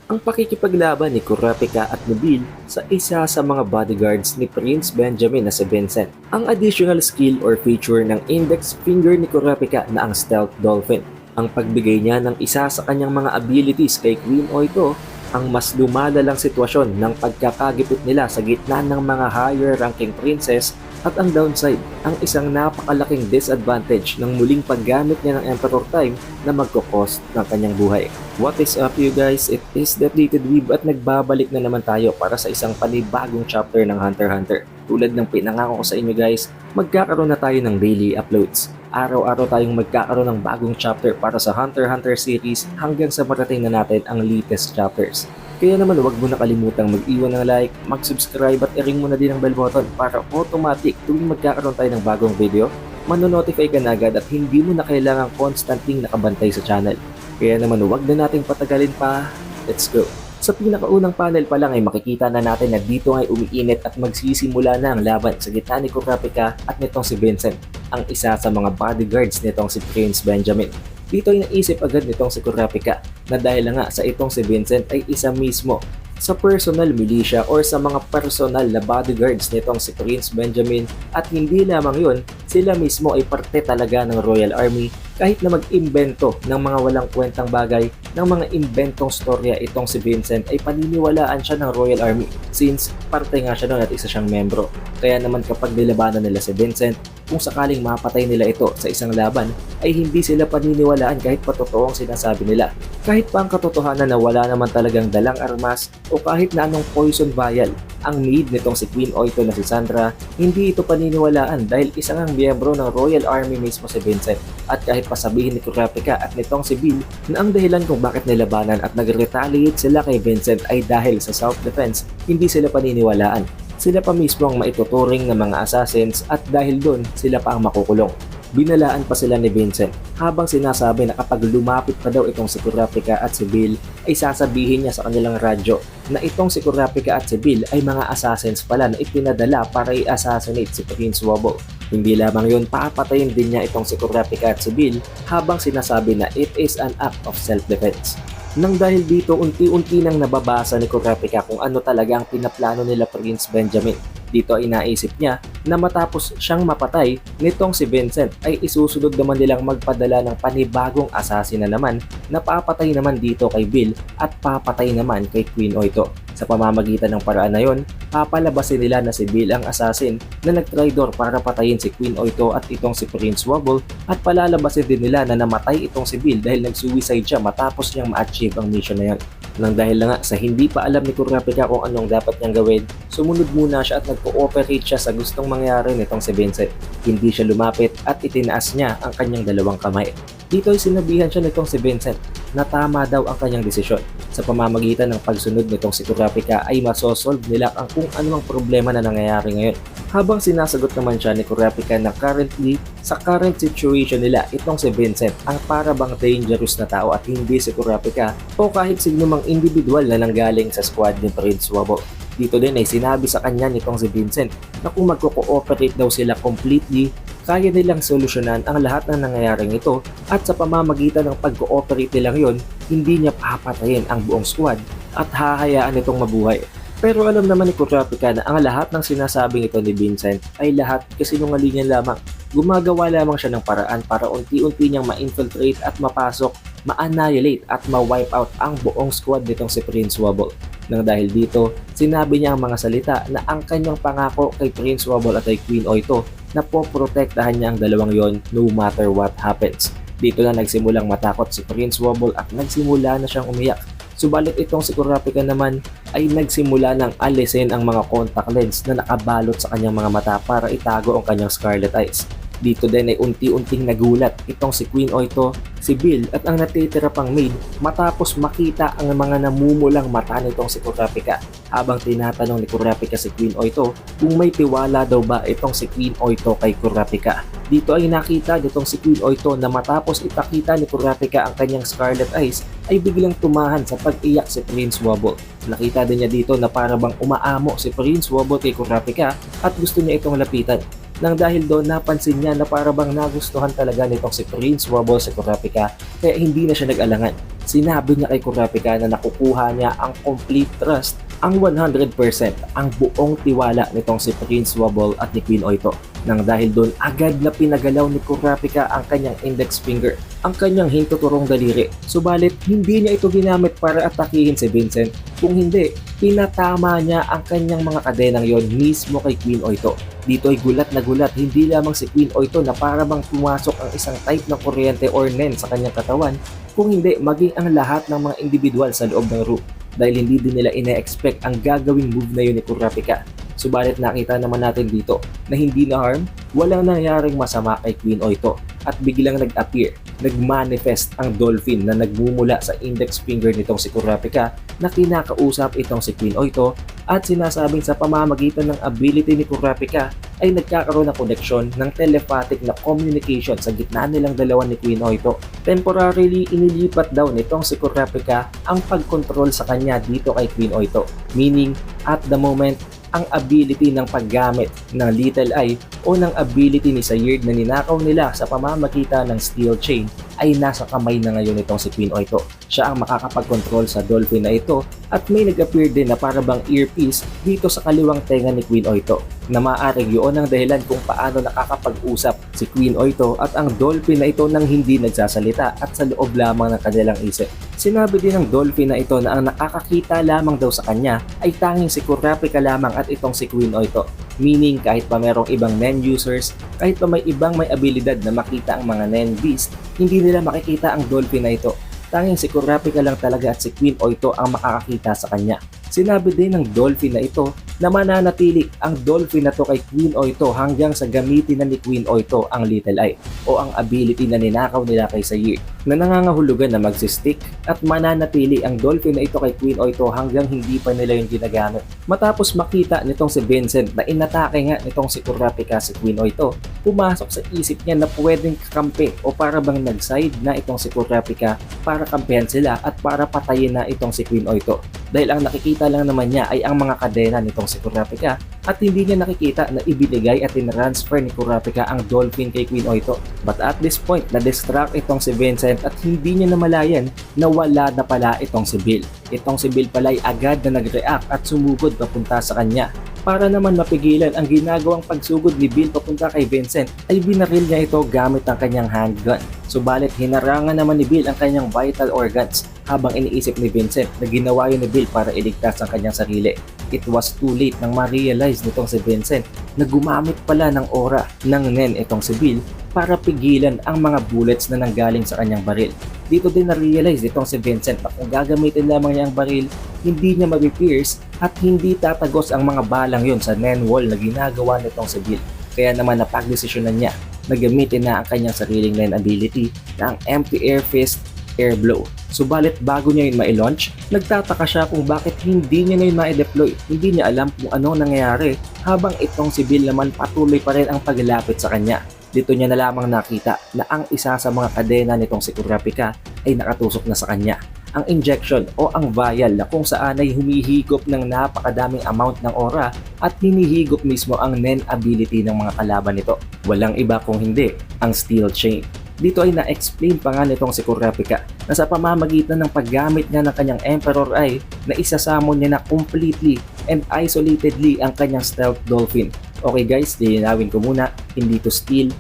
ang pakikipaglaban ni Kurapika at Nabil sa isa sa mga bodyguards ni Prince Benjamin na si Vincent. Ang additional skill or feature ng index finger ni Kurapika na ang Stealth Dolphin. Ang pagbigay niya ng isa sa kanyang mga abilities kay Queen Oito ang mas lumalalang sitwasyon ng pagkakagipit nila sa gitna ng mga higher ranking princess at ang downside, ang isang napakalaking disadvantage ng muling paggamit niya ng Emperor Time na magkukos ng kanyang buhay. What is up you guys? It is The Updated Weeb at nagbabalik na naman tayo para sa isang panibagong chapter ng Hunter x Hunter. Tulad ng pinangako ko sa inyo guys, magkakaroon na tayo ng daily uploads. Araw-araw tayong magkakaroon ng bagong chapter para sa Hunter x Hunter series hanggang sa marating na natin ang latest chapters. Kaya naman huwag mo na kalimutang mag-iwan ng like, mag-subscribe at i-ring mo na din ang bell button para automatic tuwing magkakaroon tayo ng bagong video, manonotify ka na agad at hindi mo na kailangang constantly nakabantay sa channel. Kaya naman huwag na nating patagalin pa, let's go! Sa pinakaunang panel pa lang ay makikita na natin na dito ay umiinit at magsisimula na ang laban sa gitna ni Kurapika at nitong si Vincent, ang isa sa mga bodyguards nitong si Prince Benjamin. Dito ay naisip agad nitong si Kurapika na dahil nga sa itong si Vincent ay isa mismo sa personal militia or sa mga personal na bodyguards nitong si Prince Benjamin at hindi lamang yun, sila mismo ay parte talaga ng Royal Army kahit na mag-imbento ng mga walang kwentang bagay ng mga imbentong storya itong si Vincent ay paniniwalaan siya ng Royal Army since parte nga siya doon at isa siyang membro. Kaya naman kapag nilabanan nila si Vincent, kung sakaling mapatay nila ito sa isang laban ay hindi sila paniniwalaan kahit patotoong sinasabi nila. Kahit pa ang katotohanan na wala naman talagang dalang armas o kahit na anong poison vial ang maid nitong si Queen Oito na si Sandra, hindi ito paniniwalaan dahil isa ngang miyembro ng Royal Army mismo si Vincent. At kahit pasabihin ni Kurapika at nitong si Bill na ang dahilan kung bakit nilabanan at nag-retaliate sila kay Vincent ay dahil sa self-defense, hindi sila paniniwalaan. Sila pa mismo ang maituturing ng mga assassins at dahil doon sila pa ang makukulong. Binalaan pa sila ni Vincent habang sinasabi na kapag lumapit pa daw itong si Kurapika at si Bill ay sasabihin niya sa kanilang radyo na itong si Kurapika at si Bill ay mga assassins pala na ipinadala para i-assassinate si Prince Wobble. Hindi lamang yun, papatayin din niya itong si Kurapika at si Bill habang sinasabi na it is an act of self-defense. Nang dahil dito, unti-unti nang nababasa ni Kurapika kung ano talaga ang pinaplano nila Prince Benjamin. Dito ay naisip niya na matapos siyang mapatay nitong si Vincent ay isusunod naman nilang magpadala ng panibagong assassin na naman na papatay naman dito kay Bill at papatay naman kay Queen Oito. Sa pamamagitan ng paraan na yon, papalabasin nila na si Bill ang assassin na nagtraidor para patayin si Queen Oito at itong si Prince Wobble at palalabasin din nila na namatay itong si Bill dahil nag-suicide siya matapos niyang ma-achieve ang mission na yon. Nang dahil nga sa hindi pa alam ni Kurapika kung anong dapat niyang gawin, sumunod muna siya at nag-cooperate siya sa gustong mangyari nitong si Vincent. Hindi siya lumapit at itinaas niya ang kanyang dalawang kamay. Dito ay sinabihan siya nitong si Vincent na tama daw ang kanyang desisyon. Sa pamamagitan ng pagsunod nitong si Kurapika ay masosolve nila ang kung anumang problema na nangyayari ngayon. Habang sinasagot naman siya ni Kurapika na currently, sa current situation nila, itong si Vincent ang para bang dangerous na tao at hindi si Kurapika o kahit sino mang individual na nanggaling sa squad ni Prince Wobble. Dito din ay sinabi sa kanya nitong si Vincent na kung magko-cooperate daw sila completely, kaya nilang solusyonan ang lahat ng nangyayaring ito at sa pamamagitan ng pag-cooperate nilang yon, hindi niya papatayin ang buong squad at hahayaan itong mabuhay. Pero alam naman ni Kurapika na ang lahat ng sinasabing ito ni Vincent ay lahat kasinungalingan lamang. Gumagawa lamang siya ng paraan para unti-unti niyang ma-infiltrate at mapasok, ma-annihilate at ma-wipe out ang buong squad nitong si Prince Wobble. Nang dahil dito, sinabi niya ang mga salita na ang kanyang pangako kay Prince Wobble at kay Queen Oito na poprotektahan niya ang dalawang yon no matter what happens. Dito na nagsimulang matakot si Prince Wobble at nagsimula na siyang umiyak. Subalit itong si Kurapika naman ay nagsimula ng alisin ang mga contact lens na nakabalot sa kanyang mga mata para itago ang kanyang scarlet eyes. Dito din ay unti-unting nagulat itong si Queen Oito, si Bill at ang natitira pang maid matapos makita ang mga namumulang mata nitong si Kurapika. Habang tinatanong ni Kurapika si Queen Oito kung may tiwala daw ba itong si Queen Oito kay Kurapika. Dito ay nakita nitong si Queen Oito na matapos ipakita ni Kurapika ang kanyang scarlet eyes ay biglang tumahan sa pag-iyak si Prince Wobble. Nakita din niya dito na para bang umaamo si Prince Wobble kay Kurapika at gusto niya itong lapitan. Nang dahil doon napansin niya na para bang nagustuhan talaga nitong si Prince Wobble si Kurapika kaya hindi na siya nag-alangan. Sinabi niya kay Kurapika na nakukuha niya ang complete trust, ang 100%, ang buong tiwala nitong si Prince Wobble at ni Queen Oito. Nang dahil doon, agad na pinagalaw ni Kurapika ang kanyang index finger, ang kanyang hintuturong daliri. Subalit, hindi niya ito ginamit para atakihin si Vincent. Kung hindi, pinatama niya ang kanyang mga kadenang yon mismo kay Queen Oito. Dito ay gulat na gulat, hindi lamang si Queen Oito na para bang pumasok ang isang type ng kuryente or nen sa kanyang katawan, kung hindi maging ang lahat ng mga individual sa loob ng room, dahil hindi din nila ine-expect ang gagawing move na yun ni Kurapika. Subalit nakita naman natin dito na hindi na harm, walang nangyaring masama kay Queen Oito at biglang nag-appear, nag-manifest ang dolphin na nagmumula sa index finger nitong si Kurapika na kinakausap itong si Queen Oito at sinasabing sa pamamagitan ng ability ni Kurapika ay nagkakaroon ng koneksyon ng telepathic na communication sa gitna nilang dalawa ni Queen Oito. Temporarily, inilipat daw nitong si Kurapika ang pag-control sa kanya dito kay Queen Oito. Meaning, at the moment, ang ability ng paggamit ng Little Eye o ng ability ni Sayid na ninakaw nila sa pamamagitan ng steel chain ay nasa kamay na ngayon itong si Queen Oito. Siya ang makakapag-control sa dolphin na ito at may nag-appear din na para bang earpiece dito sa kaliwang tenga ni Queen Oito na maaaring yun ang dahilan kung paano nakakapag-usap si Queen Oito at ang dolphin na ito nang hindi nagsasalita at sa loob lamang ng kanilang isip. Sinabi din ng dolphin na ito na ang nakakakita lamang daw sa kanya ay tanging si Kurapika lamang at itong si Queen Oito. Meaning kahit pa merong ibang Nen users, kahit pa may ibang may abilidad na makita ang mga Nen beast, hindi nila makikita ang dolphin na ito. Tanging si Kurapika lang talaga at si Queen Oito ang makakakita sa kanya. Sinabi din ng dolphin na ito na mananatili ang dolphin na to kay Queen Oito hanggang sa gamitin na ni Queen Oito ang Little Eye o ang ability na ninakaw nila kay Sayid na nangangahulugan na magsistick at mananatili ang dolphin na ito kay Queen Oito hanggang hindi pa nila yung ginagamit. Matapos makita nitong si Vincent na inatake nga nitong si Kurapika si Queen Oito, pumasok sa isip niya na pwedeng kakampi o para bang nag-side na itong si Kurapika para kampihan sila at para patayin na itong si Queen Oito. Dahil ang nakikita lang naman niya ay ang mga kadena nitong si Kurapika at hindi niya nakikita na ibinigay at tinransfer ni Kurapika ang dolphin kay Queen Oito. But at this point, na-distract itong si Vincent at hindi niya namalayan na wala na pala itong si Bill. Itong si Bill pala ay agad na nag-react at sumugod papunta sa kanya. Para naman mapigilan ang ginagawang pagsugod ni Bill papunta kay Vincent ay binaril niya ito gamit ang kanyang handgun. Subalit hinarangan naman ni Bill ang kanyang vital organs habang iniisip ni Vincent na ginawa yun ni Bill para iligtas ang kanyang sarili. It was too late nang ma-realize nitong si Vincent na gumamit pala ng aura ng Nen itong si Bill para pigilan ang mga bullets na nanggaling sa kanyang baril. Dito din na-realize nitong si Vincent na kung gagamitin lamang niya ang baril, hindi niya mapipierce at hindi tatagos ang mga balang yon sa Nen wall na ginagawa nitong si Bill. Kaya naman napagdesisyonan niya na gamitin na ang kanyang sariling Nen ability na ang Empty Air Fist Air Blow. Subalit bago niya yun ma-launch, nagtataka siya kung bakit hindi niya na yun ma-deploy. Hindi niya alam kung anong nangyayari habang itong si Bill naman patuloy pa rin ang paglapit sa kanya. Dito niya na lamang nakita na ang isa sa mga kadena nitong si Kurapika ay nakatusok na sa kanya. Ang injection o ang vial na kung saan ay humihigop ng napakadaming amount ng aura at hinihigop mismo ang Nen ability ng mga kalaban nito. Walang iba kung hindi ang steel chain. Dito ay na-explain pa nga nitong si Kurapika na sa pamamagitan ng paggamit niya ng kanyang Emperor Eye na isasamon niya na completely and isolatedly ang kanyang stealth dolphin. Okay guys, lilinawin ko muna, hindi to steal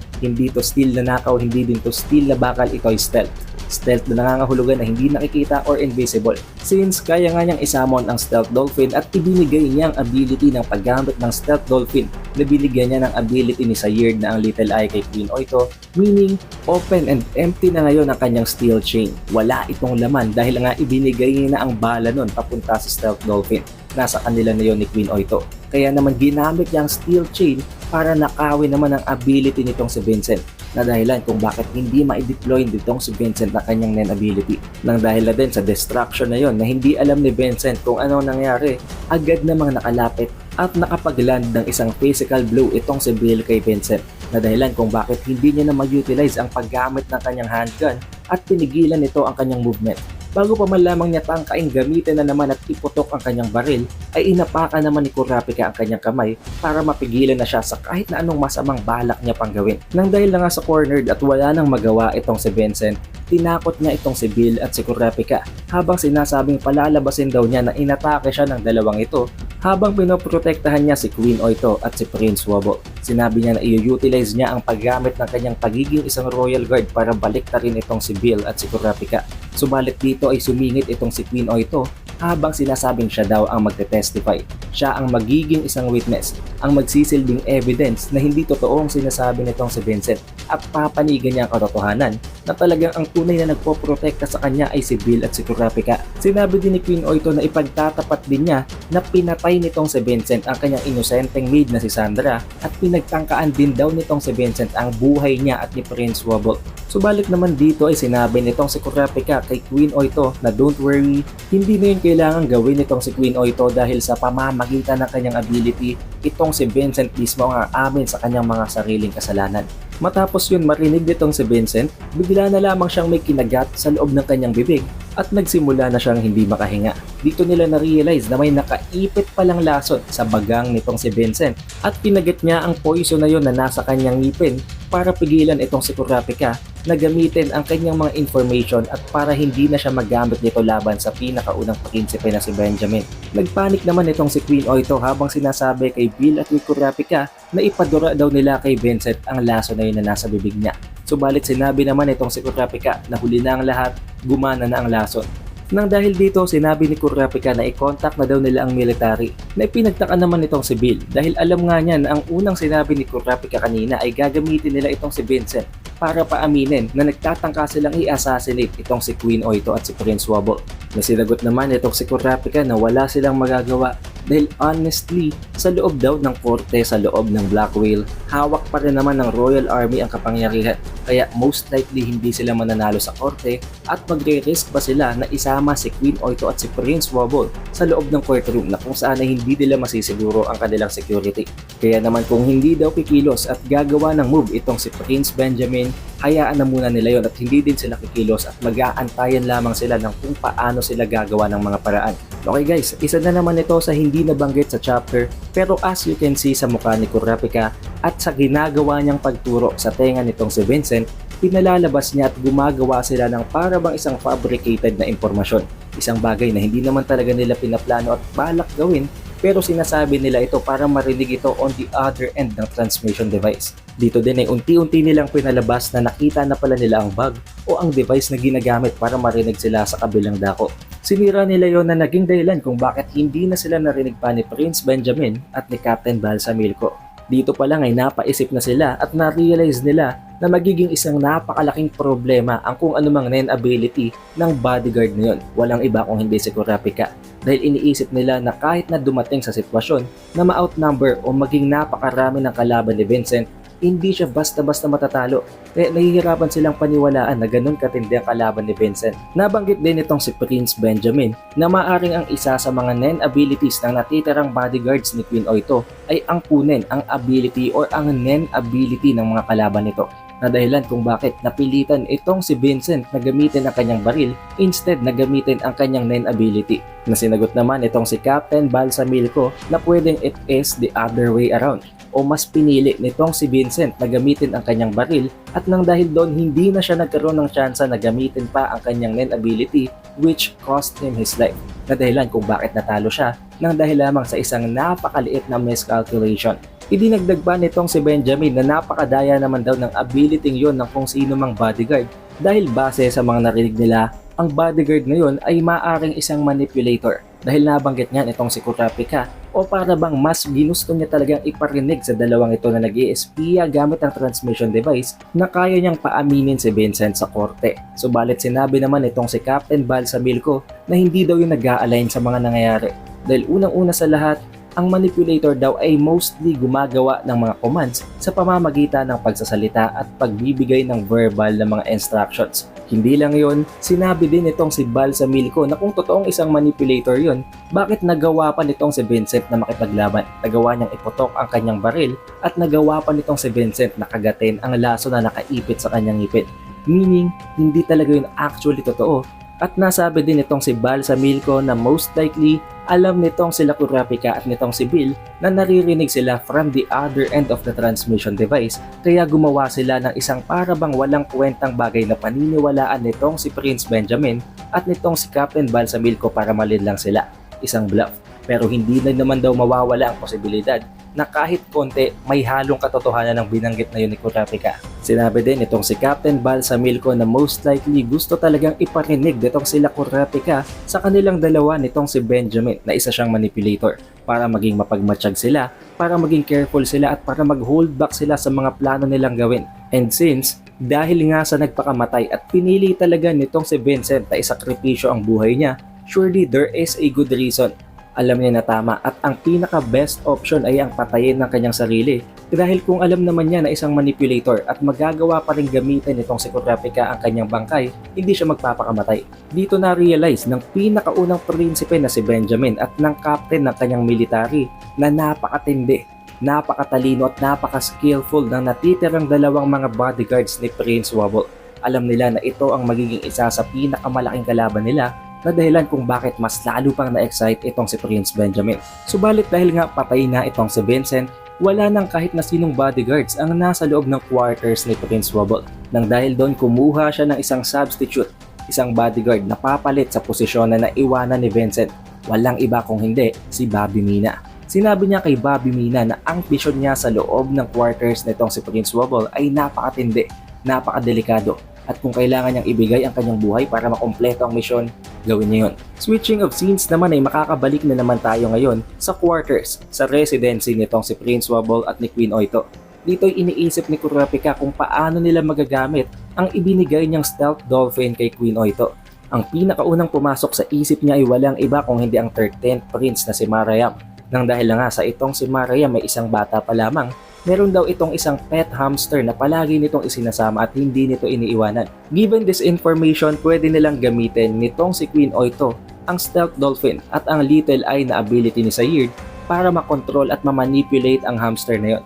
na nakaw, hindi din to steal na bakal, ito ay stealth. Stealth na nangangahulugan na hindi nakikita or invisible. Since kaya nga niyang isamon ang stealth dolphin at ibinigay niya ang ability ng paggamit ng stealth dolphin na binigyan niya ng ability ni Sayid na ang Little Eye kay Queen Oito, meaning open and empty na ngayon ang kanyang steel chain. Wala itong laman dahil nga ibinigay niya na ang bala nun papunta sa stealth dolphin. Nasa kanila na yon ni Queen Oito. Kaya naman ginamit niya ang steel chain para nakawin naman ang ability nitong si Vincent na dahilan kung bakit hindi ma-deploy nitong si Vincent na kanyang Nen ability. Nang dahil na din sa destruction na yon na hindi alam ni Vincent kung ano nangyari, agad namang nakalapit at nakapag-land ng isang physical blow itong si Bill kay Vincent na dahilan kung bakit hindi niya na mag-utilize ang paggamit ng kanyang handgun at pinigilan nito ang kanyang movement. Bago pa man lamang niya tangkain gamitin na naman at iputok ang kanyang baril, ay inapakan naman ni Kurapika ang kanyang kamay para mapigilan na siya sa kahit na anong masamang balak niya pang gawin. Nang dahil na nga sa cornered at wala nang magawa itong si Vincent, tinakot niya itong si Bill at si Kurapika habang sinasabing palalabasin daw niya na inatake siya ng dalawang ito habang pinoprotektahan niya si Queen Oito at si Prince Wobble. Sinabi niya na i-utilize niya ang paggamit ng kanyang pagiging isang royal guard para baliktarin itong si Bill at si Kurapika. Subalit dito ay sumingit itong si Queen Oito habang sinasabing siya daw ang magte-testify. Siya ang magiging isang witness, ang magsisilbing evidence na hindi totoong sinasabi nitong si Vincent at papanigan niya ang katotohanan na talagang ang tunay na nagpoprotekta sa kanya ay si Bill at si Kurapika. Sinabi din ni Queen Oito na ipagtatapat din niya na pinatay nitong si Vincent ang kanyang inosenteng maid na si Sandra at pinagtangkaan din daw nitong si Vincent ang buhay niya at ni Prince Wobble. Subalit naman dito ay sinabi nitong si Kurapika kay Queen Oito na don't worry, hindi na yun kailangan gawin nitong si Queen Oito dahil sa pamamagitan ng kanyang ability, itong si Vincent mismo ang aamin sa kanyang mga sariling kasalanan. Matapos yun marinig nitong si Vincent, bigla na lamang siyang may kinagat sa loob ng kanyang bibig at nagsimula na siyang hindi makahinga. Dito nila na-realize na may nakaipit palang lason sa bagang nitong si Vincent at kinagat niya ang poison na yun na nasa kanyang ngipin para pigilan itong si Kurapika na gamitin ang kanyang mga information at para hindi na siya magamit nito laban sa pinakaunang prinsipe na si Benjamin. Nagpanik naman itong si Queen Oito habang sinasabi kay Bill at kay Kurapika na ipadura daw nila kay Vincent ang laso na yun na nasa bibig niya. Subalit sinabi naman itong si Kurapika na huli na ang lahat, gumana na ang lason. Nang dahil dito, sinabi ni Kurapika na i-contact na daw nila ang military na ipinagtaka naman itong si Bill dahil alam nga niya na ang unang sinabi ni Kurapika kanina ay gagamitin nila itong si Vincent para paaminin na nagtatangka silang i-assassinate itong si Queen Oito at si Prince Wobble. Nasinagot naman itong si Kurapika na wala silang magagawa dahil honestly, sa loob daw ng korte sa loob ng Black Whale, hawak pa rin naman ng Royal Army ang kapangyarihan. Kaya most likely hindi sila mananalo sa korte at magre-risk pa sila na isama si Queen Oito at si Prince Wobble sa loob ng courtroom na kung saan ay hindi nila masisiguro ang kanilang security. Kaya naman kung hindi daw kikilos at gagawa ng move itong si Prince Benjamin, hayaan na muna nila yon at hindi din sila kikilos at mag-aantayan lamang sila ng kung paano sila gagawa ng mga paraan. Okay guys, isa na naman ito sa hindi nabanggit sa chapter pero as you can see sa mukha ni Kurapika at sa ginagawa niyang pagturo sa tenga nitong si Vincent, pinalalabas niya at gumagawa sila ng para bang isang fabricated na impormasyon. Isang bagay na hindi naman talaga nila pinaplano at balak gawin pero sinasabi nila ito para marinig ito on the other end ng transmission device. Dito din ay unti-unti nilang pinalabas na nakita na pala nila ang bug o ang device na ginagamit para marinig sila sa kabilang dako. Sinira nila yon na naging dahilan kung bakit hindi na sila narinig pa ni Prince Benjamin at ni Captain Balsamilco. Dito pa lang ay napaisip na sila at na-realize nila na magiging isang napakalaking problema ang kung anumang nen ability ng bodyguard na yun. Walang iba kung hindi si Kurapika. Dahil iniisip nila na kahit na dumating sa sitwasyon na ma-outnumber o maging napakarami ng kalaban ni Vincent, hindi siya basta-basta matatalo. Kaya nahihirapan silang paniwalaan na ganun katindi ang kalaban ni Vincent. Nabanggit din itong si Prince Benjamin na maaring ang isa sa mga nen abilities ng natitirang bodyguards ni Queen Oito ay ang kunin ang ability or ang nen ability ng mga kalaban nito. Na dahilan kung bakit napilitan itong si Vincent na gamitin ang kanyang baril instead na gamitin ang kanyang nen ability. Na sinagot naman itong si Captain Balsamilco na pwedeng it is the other way around o mas pinili nitong si Vincent na gamitin ang kanyang baril at nang dahil doon hindi na siya nagkaroon ng tsansa na gamitin pa ang kanyang nen ability which cost him his life. Na dahilan kung bakit natalo siya nang dahil lamang sa isang napakaliit na miscalculation. Idinagdag pa nitong si Benjamin na napakadaya naman daw ng ability yon ng kung sino mang bodyguard dahil base sa mga narinig nila, ang bodyguard ngayon ay maaring isang manipulator dahil nabanggit niya itong si Kurapika o para bang mas ginusto niya talagang iparinig sa dalawang ito na nag-i-espiya gamit ang transmission device na kaya niyang paaminin si Vincent sa korte. Subalit sinabi naman itong si Captain Balsamilco na hindi daw yung nag-a-align sa mga nangyayari dahil unang-una sa lahat, ang manipulator daw ay mostly gumagawa ng mga commands sa pamamagitan ng pagsasalita at pagbibigay ng verbal na mga instructions. Hindi lang yon, sinabi din itong si Balsamilco na kung totoong isang manipulator yon, bakit nagawa pa nitong si Vincent na makipaglaban? Nagawa niyang iputok ang kanyang baril at nagawa pa nitong si Vincent na kagatin ang laso na nakaipit sa kanyang ngipin. Meaning, hindi talaga yun actually totoo At nasabi din itong si Balsamilco na most likely alam nitong sila Kurapika at nitong si Bill na naririnig sila from the other end of the transmission device, kaya gumawa sila ng isang parabang walang kwentang bagay na paniniwalaan nitong si Prince Benjamin at nitong si Captain Balsamilco para malinlang sila. Isang bluff. Pero hindi na naman daw mawawala ang posibilidad na kahit konti may halong katotohanan ng binanggit na yun ni Kurapika. Sinabi din itong si Captain Balsamilco na most likely gusto talagang iparinig nitong sila Kurapika sa kanilang dalawa nitong si Benjamin na isa siyang manipulator para maging mapagmatsyag sila, para maging careful sila at para mag-hold back sila sa mga plano nilang gawin. And since dahil nga sa nagpakamatay at pinili talaga nitong si Vincent na isakripisyo ang buhay niya, surely there is a good reason. Alam niya na tama at ang pinaka-best option ay ang patayin ng kanyang sarili dahil kung alam naman niya na isang manipulator at magagawa pa rin gamitin itong si Kurapika ang kanyang bangkay, hindi siya magpapakamatay. Dito na-realize ng pinakaunang prinsipe na si Benjamin at ng captain ng kanyang military na napakatindi, napakatalino at napaka-skillful ng natitirang dalawang mga bodyguards ni Prince Wobble. Alam nila na ito ang magiging isa sa pinakamalaking kalaban nila na dahilan kung bakit mas lalo pang na-excite itong si Prince Benjamin. Subalit dahil nga patay na itong si Vincent, wala nang kahit na sinong bodyguards ang nasa loob ng quarters ni Prince Wobble. Nang dahil doon kumuha siya ng isang substitute, isang bodyguard na papalit sa posisyon na naiwanan ni Vincent. Walang iba kung hindi si Bobby Mina. Sinabi niya kay Bobby Mina na ang mission niya sa loob ng quarters nitong si Prince Wobble ay napakatindi, napakadelikado. At kung kailangan niyang ibigay ang kanyang buhay para makumpleto ang misyon, gawin niya yun. Switching of scenes naman ay makakabalik na naman tayo ngayon sa quarters, sa residency nitong si Prince Wobble at ni Queen Oito. Dito'y iniisip ni Kurapika kung paano nila magagamit ang ibinigay niyang stealth dolphin kay Queen Oito. Ang pinakaunang pumasok sa isip niya ay walang iba kung hindi ang 13th prince na si Marayam. Nang dahil nga sa itong si Marayam may isang bata pa lamang, meron daw itong isang pet hamster na palagi nitong isinasama at hindi nito iniiwanan. Given this information, pwede nilang gamitin nitong si Queen Oito ang stealth dolphin at ang little eye na ability ni Sayid para makontrol at mamanipulate ang hamster na yon.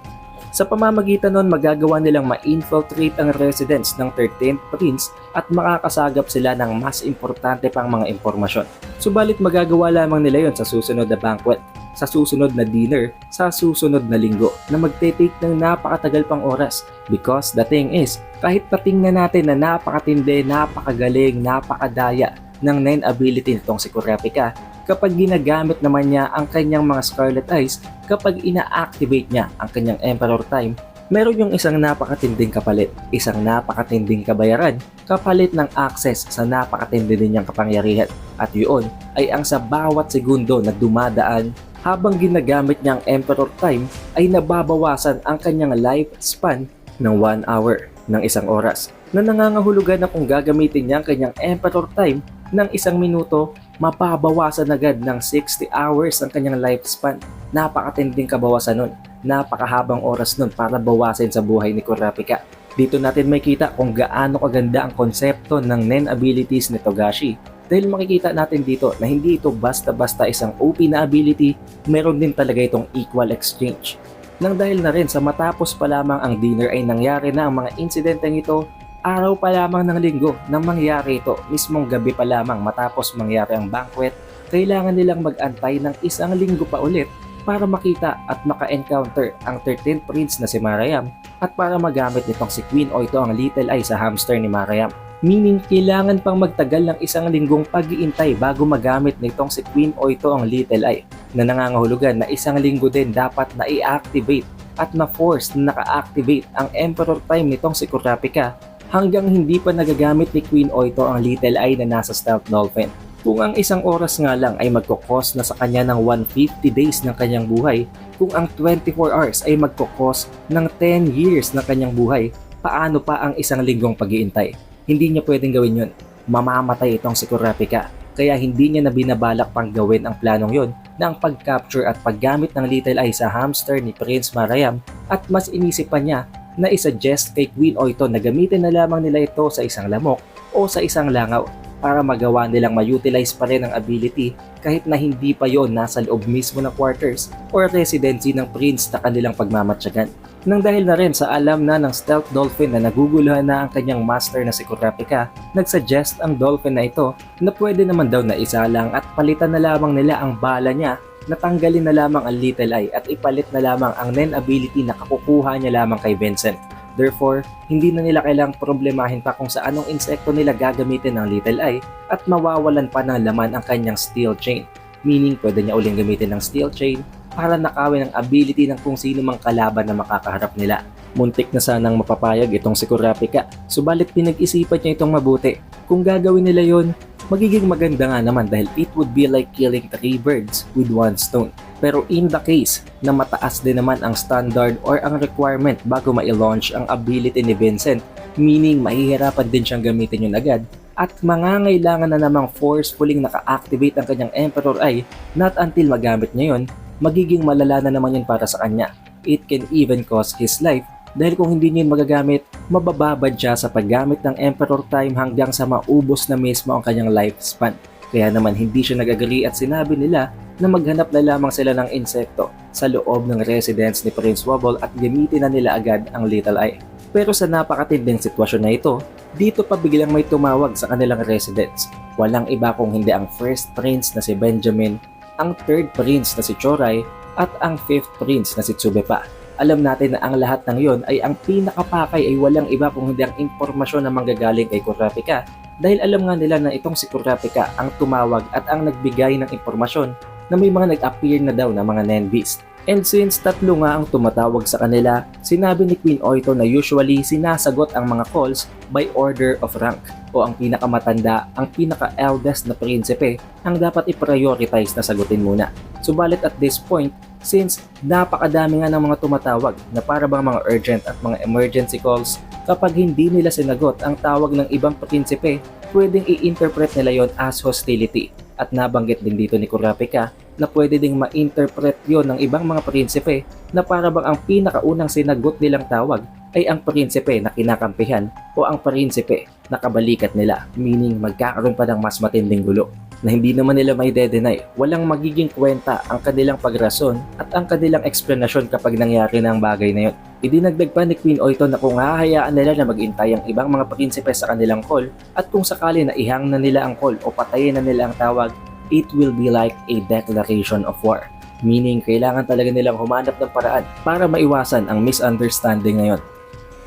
Sa pamamagitan nun, magagawa nilang ma-infiltrate ang residence ng 13th Prince at makakasagap sila ng mas importante pang mga impormasyon. Subalit magagawa lamang nila yon sa susunod na banquet, sa susunod na dinner, sa susunod na linggo na magte-take ng napakatagal pang oras. Because the thing is, kahit patingnan natin na napakatindi, napakagaling, napakadaya ng 9 ability nitong si Kurapika, kapag ginagamit naman niya ang kanyang mga Scarlet Eyes, kapag ina-activate niya ang kanyang Emperor Time, meron yung isang napakatinding kapalit, isang napakatinding kabayaran, kapalit ng access sa napakatindi din niyang kapangyarihan. At yun ay ang sa bawat segundo na dumadaan habang ginagamit niya ang Emperor Time ay nababawasan ang kanyang lifespan ng 1 hour, ng isang oras. Na nangangahulugan na kung gagamitin niya ang kanyang Emperor Time ng 1 minuto, mapabawasan agad ng 60 hours ang kanyang lifespan. Napakatinding kabawasan nun. Napakahabang oras nun para bawasin sa buhay ni Kurapika. Dito natin makita kung gaano kaganda ang konsepto ng Nen abilities ni Togashi. Dahil makikita natin dito na hindi ito basta-basta isang OP na ability, meron din talaga itong equal exchange. Nang dahil na rin sa matapos pa lamang ang dinner ay nangyari na ang mga insidenteng ito, araw pa lamang ng linggo nang mangyari ito, mismong gabi pa lamang matapos mangyari ang banquet, kailangan nilang mag-antay ng 1 linggo pa ulit para makita at maka-encounter ang 13th Prince na si Marayam at para magamit nitong si Queen Oito ang Little Eye sa hamster ni Marayam. Meaning, kailangan pang magtagal ng 1 linggong pag-iintay bago magamit nitong si Queen Oito ang Little Eye na nangangahulugan na 1 linggo din dapat na i-activate at na-force na naka-activate ang Emperor Time nitong si Kurapika hanggang hindi pa nagagamit ni Queen Oito ang Little Eye na nasa Stealth Dolphin. Kung ang 1 oras nga lang ay magkukos na sa kanya ng 150 days ng kanyang buhay, kung ang 24 hours ay magkukos ng 10 years ng kanyang buhay, paano pa ang 1 linggong pag-iintay? Hindi niya pwedeng gawin yun. Mamamatay itong si Kurapika. Kaya hindi niya na binabalak pang gawin ang planong yon na ang pag-capture at paggamit ng Little Eye sa hamster ni Prince Marayam at mas inisip pa niya na isuggest kay Queen Oito na gamitin na lamang nila ito sa isang lamok o sa isang langaw para magawa nilang ma-utilize pa rin ang ability kahit na hindi pa yon nasa loob mismo ng quarters or residency ng prince na kanilang pagmamatsyagan. Nang dahil na rin sa alam na ng Stealth Dolphin na naguguluhan na ang kanyang master na si Kurapika, nagsuggest ang Dolphin na ito na pwede naman daw na isa lang at palitan na lamang nila ang bala niya, natanggalin na lamang ang Little Eye at ipalit na lamang ang Nen ability na kakukuha niya lamang kay Vincent. Therefore, hindi na nila kailangang problemahin pa kung sa anong insekto nila gagamitin ng Little Eye at mawawalan pa ng laman ang kanyang Steel Chain. Meaning, pwede niya uling gamitin ng Steel Chain para nakawin ang ability ng kung sino mang kalaban na makakaharap nila. Muntik na sanang mapapayag itong si Kurapika, subalit pinag-isipan niya itong mabuti. Kung gagawin nila yon, magiging maganda nga naman dahil it would be like killing 3 birds with 1 stone. Pero in the case na mataas din naman ang standard or ang requirement bago ma-launch ang ability ni Vincent, meaning mahihirapan din siyang gamitin yun agad, at mangangailangan na namang forcefully naka-activate ang kanyang Emperor Eye not until magamit niya yun, magiging malala na naman yun para sa kanya. It can even cost his life dahil kung hindi niya magagamit, mabababad siya sa paggamit ng Emperor Time hanggang sa maubos na mismo ang kanyang lifespan. Kaya naman hindi siya nag-agree at sinabi nila na maghanap na lamang sila ng insekto sa loob ng residence ni Prince Wobble at gamitin na nila agad ang Little Eye. Pero sa napakatinding sitwasyon na ito, dito pa biglang may tumawag sa kanilang residence. Walang iba kung hindi ang first prince na si Benjamin, ang third prince na si Choray, at ang fifth prince na si Tsubepa. Alam natin na ang lahat ng yon ay ang pinakapakay ay walang iba kung hindi ang impormasyon na manggagaling kay Kurapika dahil alam nga nila na itong si Kurapika ang tumawag at ang nagbigay ng impormasyon na may mga nag-appear na daw na mga Nen Beast. And since tatlo nga ang tumatawag sa kanila, sinabi ni Queen Oito na usually sinasagot ang mga calls by order of rank o ang pinakamatanda, ang pinaka-eldest na prinsipe ang dapat i-prioritize na sagutin muna. Subalit at this point, since napakadami nga ng mga tumatawag na para bang mga urgent at mga emergency calls, kapag hindi nila sinagot ang tawag ng ibang prinsipe, pwedeng i-interpret nila yon as hostility. At nabanggit din dito ni Kurapika na pwede ding ma-interpret yon ng ibang mga prinsipe na para bang ang pinakaunang sinagot nilang tawag ay ang prinsipe na kinakampihan o ang prinsipe na kabalikat nila, meaning magkakaroon pa ng mas matinding gulo na hindi naman nila may de-deny. Walang magiging kwenta ang kanilang pagrason at ang kanilang explanation kapag nangyari na ang bagay na yon. Idinagdag pa ni Queen Oito na kung hahayaan nila na maghintay ang ibang mga prinsipe sa kanilang call at kung sakali na ihang na nila ang call o patayin na nila ang tawag, it will be like a declaration of war. Meaning, kailangan talaga nilang humanap ng paraan para maiwasan ang misunderstanding ngayon.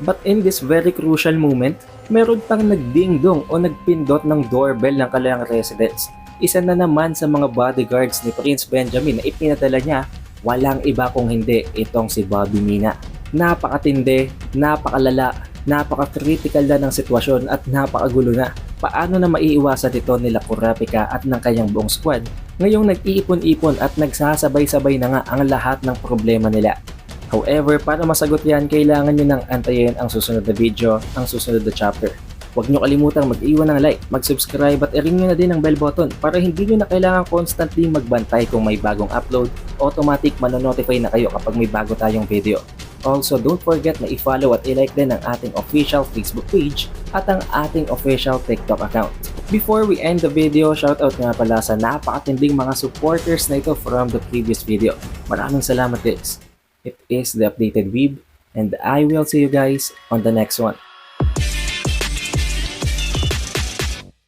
But in this very crucial moment, meron pang nagdingdong o nagpindot ng doorbell ng kanilang residence. Isa na naman sa mga bodyguards ni Prince Benjamin na ipinadala niya, walang iba kung hindi itong si Bobby Mina. Napakatindi, napakalala, napaka-critical na ng sitwasyon at napakagulo na. Paano na maiiwasan ito nila Kurapika at ng kanyang buong squad ngayong nag-iipon-ipon at nagsasabay-sabay na nga ang lahat ng problema nila. However, para masagot yan, kailangan nyo nang antayin ang susunod na video, ang susunod na chapter. Huwag nyo kalimutang mag-iwan ng like, mag-subscribe at i-ring nyo na din ang bell button para hindi nyo na kailangan constantly magbantay kung may bagong upload, automatic manonotify na kayo kapag may bago tayong video. Also, don't forget na i-follow at i-like din ang ating official Facebook page at ang ating official TikTok account. Before we end the video, shoutout nga pala sa napakatinding mga supporters na ito from the previous video. Maraming salamat guys. It is the Updated Weeb and I will see you guys on the next one.